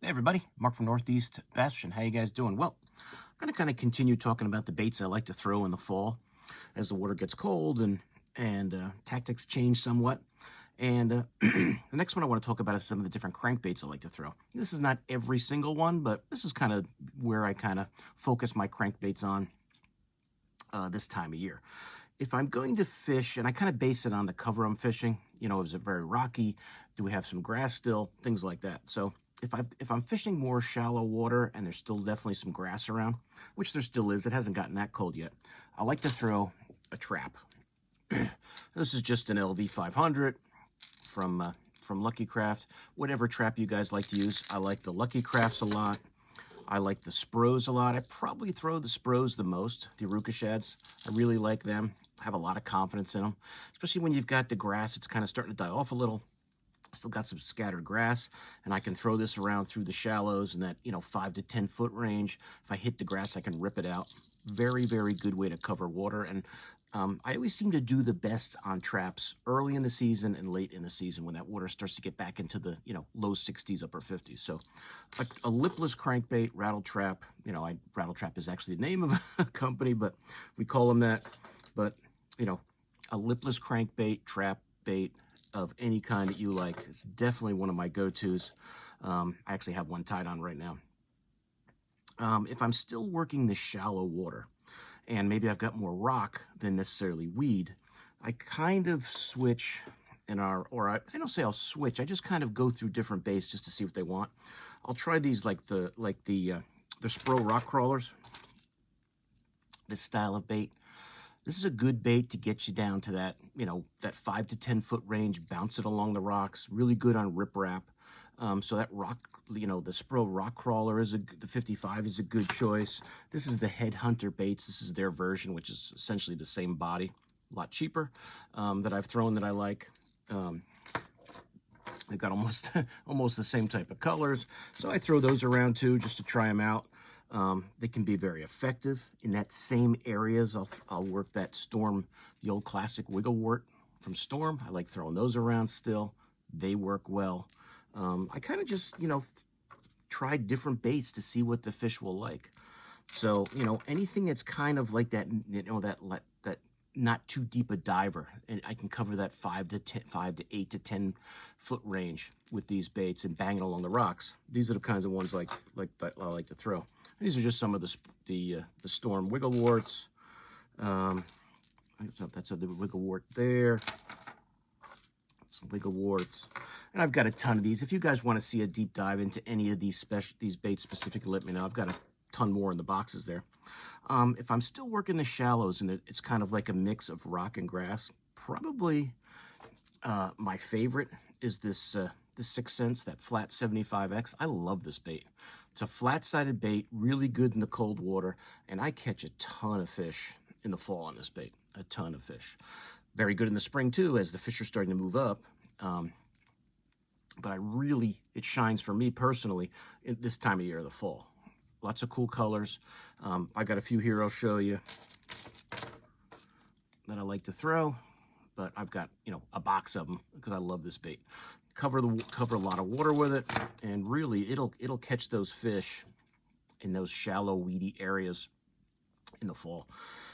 Hey everybody, Mark from Northeast Bastion. How you guys doing? Well, I'm going to kind of continue talking about the baits I like to throw in the fall as the water gets cold and tactics change somewhat. And the next one I want to talk about is some of the different crankbaits I like to throw. This is not every single one, but this is kind of where I kind of focus my crankbaits on this time of year. If I'm going to fish, and I kind of base it on the cover I'm fishing, is it very rocky? Do we have some grass still? Things like that. So if I'm fishing more shallow water and there's still definitely some grass around, which there still is, it hasn't gotten that cold yet, I like to throw a trap. This is just an LV 500 from Lucky Craft. Whatever trap you guys like to use. I like the Lucky Crafts a lot. I like the Spros a lot. I probably throw the Spros the most, the Aruka Shads. I really like them. I have a lot of confidence in them, especially when you've got the grass. It's kind of starting to die off a little. Still got some scattered grass, and I can throw this around through the shallows in that 5 to 10 foot range. If I hit the grass, I can rip it out. Very, very good way to cover water. And I always seem to do the best on traps early in the season and late in the season when that water starts to get back into the low 60s, upper 50s. So a lipless crankbait, rattle trap. Rattle trap is actually the name of a company, but we call them that. But a lipless crankbait, trap bait of any kind that you like. It's definitely one of my go-tos. I actually have one tied on right now. If I'm still working the shallow water, and maybe I've got more rock than necessarily weed, I kind of switch I don't say I'll switch. I just kind of go through different baits just to see what they want. I'll try these like the Spro rock crawlers. This style of bait. This is a good bait to get you down to that, that 5 to 10 foot range, bounce it along the rocks, really good on riprap. So that rock, the Spro rock crawler the 55 is a good choice. This is the Headhunter baits. This is their version, which is essentially the same body, a lot cheaper, that I've thrown that I like. They've got almost, almost the same type of colors. So I throw those around too, just to try them out. They can be very effective in that same areas. I'll work that Storm, the old classic wigglewort from Storm. I like throwing those around still. They work well. I kind of just, try different baits to see what the fish will like. So, anything that's kind of like that, that not too deep a diver, and I can cover that 5 to 8 to 10 foot range with these baits and bang it along the rocks. These are the kinds of ones like that I like to throw. These are just some of the Storm wiggleworts. That's the wigglewort there. Some wiggleworts. And I've got a ton of these. If you guys want to see a deep dive into any of these baits specifically, let me know. I've got a ton more in the boxes there. If I'm still working the shallows and it's kind of like a mix of rock and grass, probably my favorite is this 6th Sense, that flat 75X. I love this bait. It's a flat-sided bait, really good in the cold water, and I catch a ton of fish in the fall on this bait. A ton of fish. Very good in the spring too, as the fish are starting to move up. But it shines for me personally at this time of year, the fall. Lots of cool colors. I got a few here I'll show you that I like to throw, but I've got, a box of them because I love this bait. Cover a lot of water with it, and really it'll catch those fish in those shallow, weedy areas in the fall.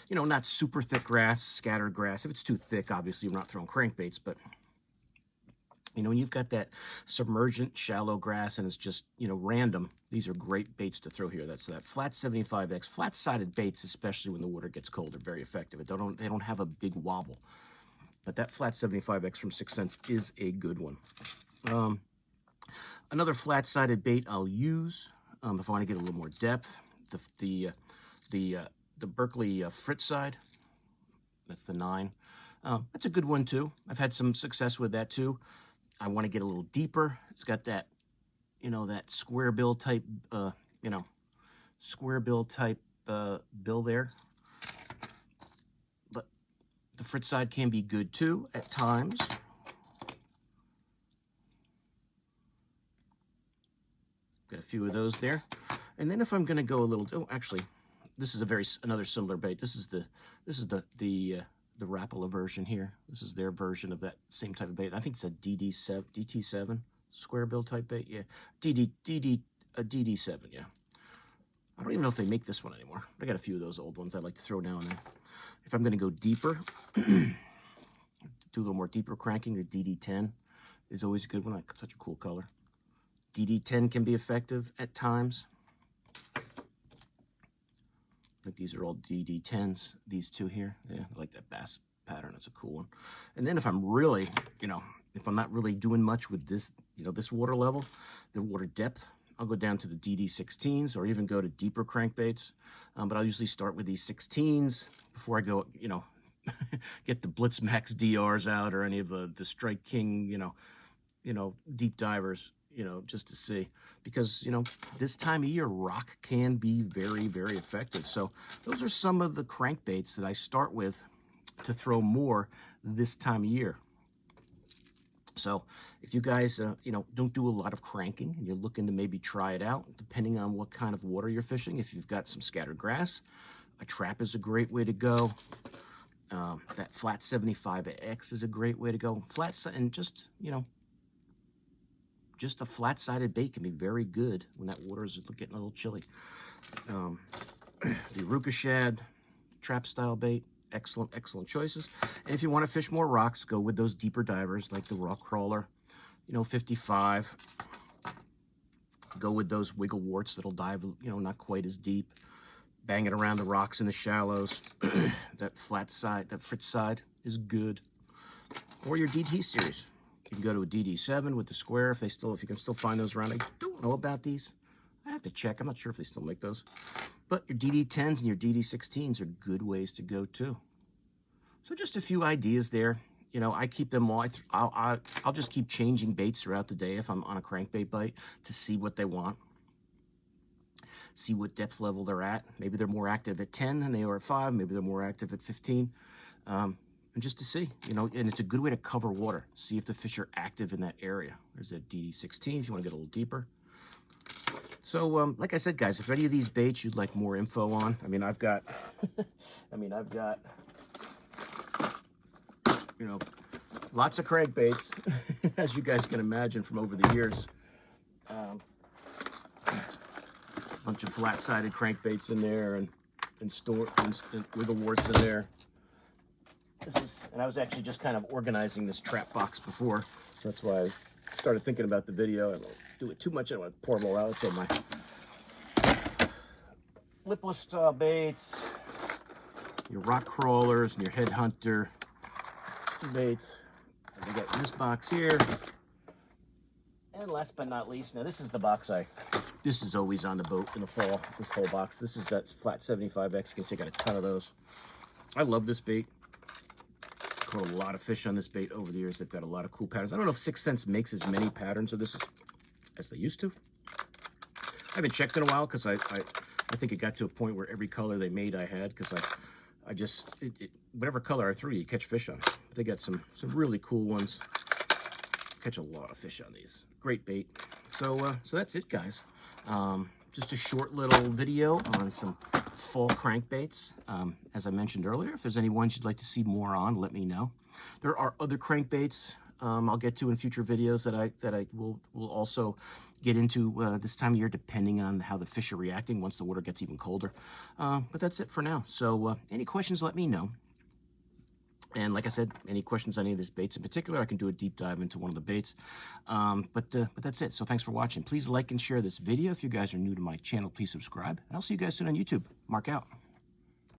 Not super thick grass, scattered grass. If it's too thick, obviously you're not throwing crankbaits, but when you've got that submergent shallow grass and it's just, random, these are great baits to throw here. That's that flat 75X, flat-sided baits, especially when the water gets cold, are very effective. They don't have a big wobble. But that flat 75X from 6th Sense is a good one. Another flat-sided bait I'll use if I want to get a little more depth, the Berkeley Fritz side. That's the 9. That's a good one too. I've had some success with that too. I want to get a little deeper. It's got that, that square bill type, bill there. But the Fritz side can be good too at times. Got a few of those there. And then if I'm going to go a little, actually, this is another similar bait. This is the Rapala version here. This is their version of that same type of bait. I think it's a DT7 square bill type bait. Yeah, A DD7, yeah. I don't even know if they make this one anymore. I got a few of those old ones I like to throw down there. If I'm going to go deeper, do a little more deeper cranking, the DD10 is always a good one. Like, such a cool color. DD10 can be effective at times. Like these are all DD10s, these two here. Yeah, I like that bass pattern. That's a cool one. And then if I'm really, if I'm not really doing much with this, this water level, the water depth, I'll go down to the DD16s or even go to deeper crankbaits. But I'll usually start with these 16s before I go, get the Blitz Max DRs out or any of the Strike King, deep divers, just to see. Because, this time of year, rock can be very, very effective. So those are some of the crankbaits that I start with to throw more this time of year. So if you guys, don't do a lot of cranking and you're looking to maybe try it out, depending on what kind of water you're fishing, if you've got some scattered grass, a trap is a great way to go. That flat 75X is a great way to go. Flat and just a flat-sided bait can be very good when that water is getting a little chilly. The Ruka Shad trap-style bait, excellent choices. And if you want to fish more rocks, go with those deeper divers like the Rock Crawler, 55. Go with those wiggle warts that'll dive, not quite as deep. Bang it around the rocks in the shallows. That flat side, that Fritz side is good. Or your DT series. You can go to a DD7 with the square if you can still find those around. I don't know about these. I have to check. I'm not sure if they still make those. But your DD10s and your DD16s are good ways to go too. So just a few ideas there. I keep them all. I'll just keep changing baits throughout the day if I'm on a crankbait bite to see what they want. See what depth level they're at. Maybe they're more active at 10 than they are at 5. Maybe they're more active at 15. And just to see, and it's a good way to cover water. See if the fish are active in that area. There's a DD16 if you want to get a little deeper. So, like I said, guys, if any of these baits you'd like more info on, I've got, lots of crankbaits, as you guys can imagine from over the years. Bunch of flat-sided crankbaits in there and wiggle warts in there. And I was actually just kind of organizing this trap box before. So that's why I started thinking about the video. I don't do it too much. I don't want to pour them all out. So my Lipless style baits, your rock crawlers, and your headhunter baits. And we got this box here. And last but not least, now this is the box this is always on the boat in the fall, this whole box. This is that flat 75X. You can see I got a ton of those. I love this bait. Caught a lot of fish on this bait over the years. They've got a lot of cool patterns. I don't know if 6th Sense makes as many patterns of this as they used to. I haven't checked in a while because I think it got to a point where every color they made I had, because I just whatever color I threw, you catch fish on. They got some really cool ones. Catch a lot of fish on these. Great bait. So that's it, guys. Just a short little video on some fall crankbaits. As I mentioned earlier, if there's any ones you'd like to see more on, let me know. There are other crankbaits I'll get to in future videos that I will also get into this time of year, depending on how the fish are reacting once the water gets even colder. But that's it for now. So any questions, let me know. And like I said, any questions on any of these baits in particular, I can do a deep dive into one of the baits. But that's it. So thanks for watching. Please like and share this video. If you guys are new to my channel, please subscribe. And I'll see you guys soon on YouTube. Mark out.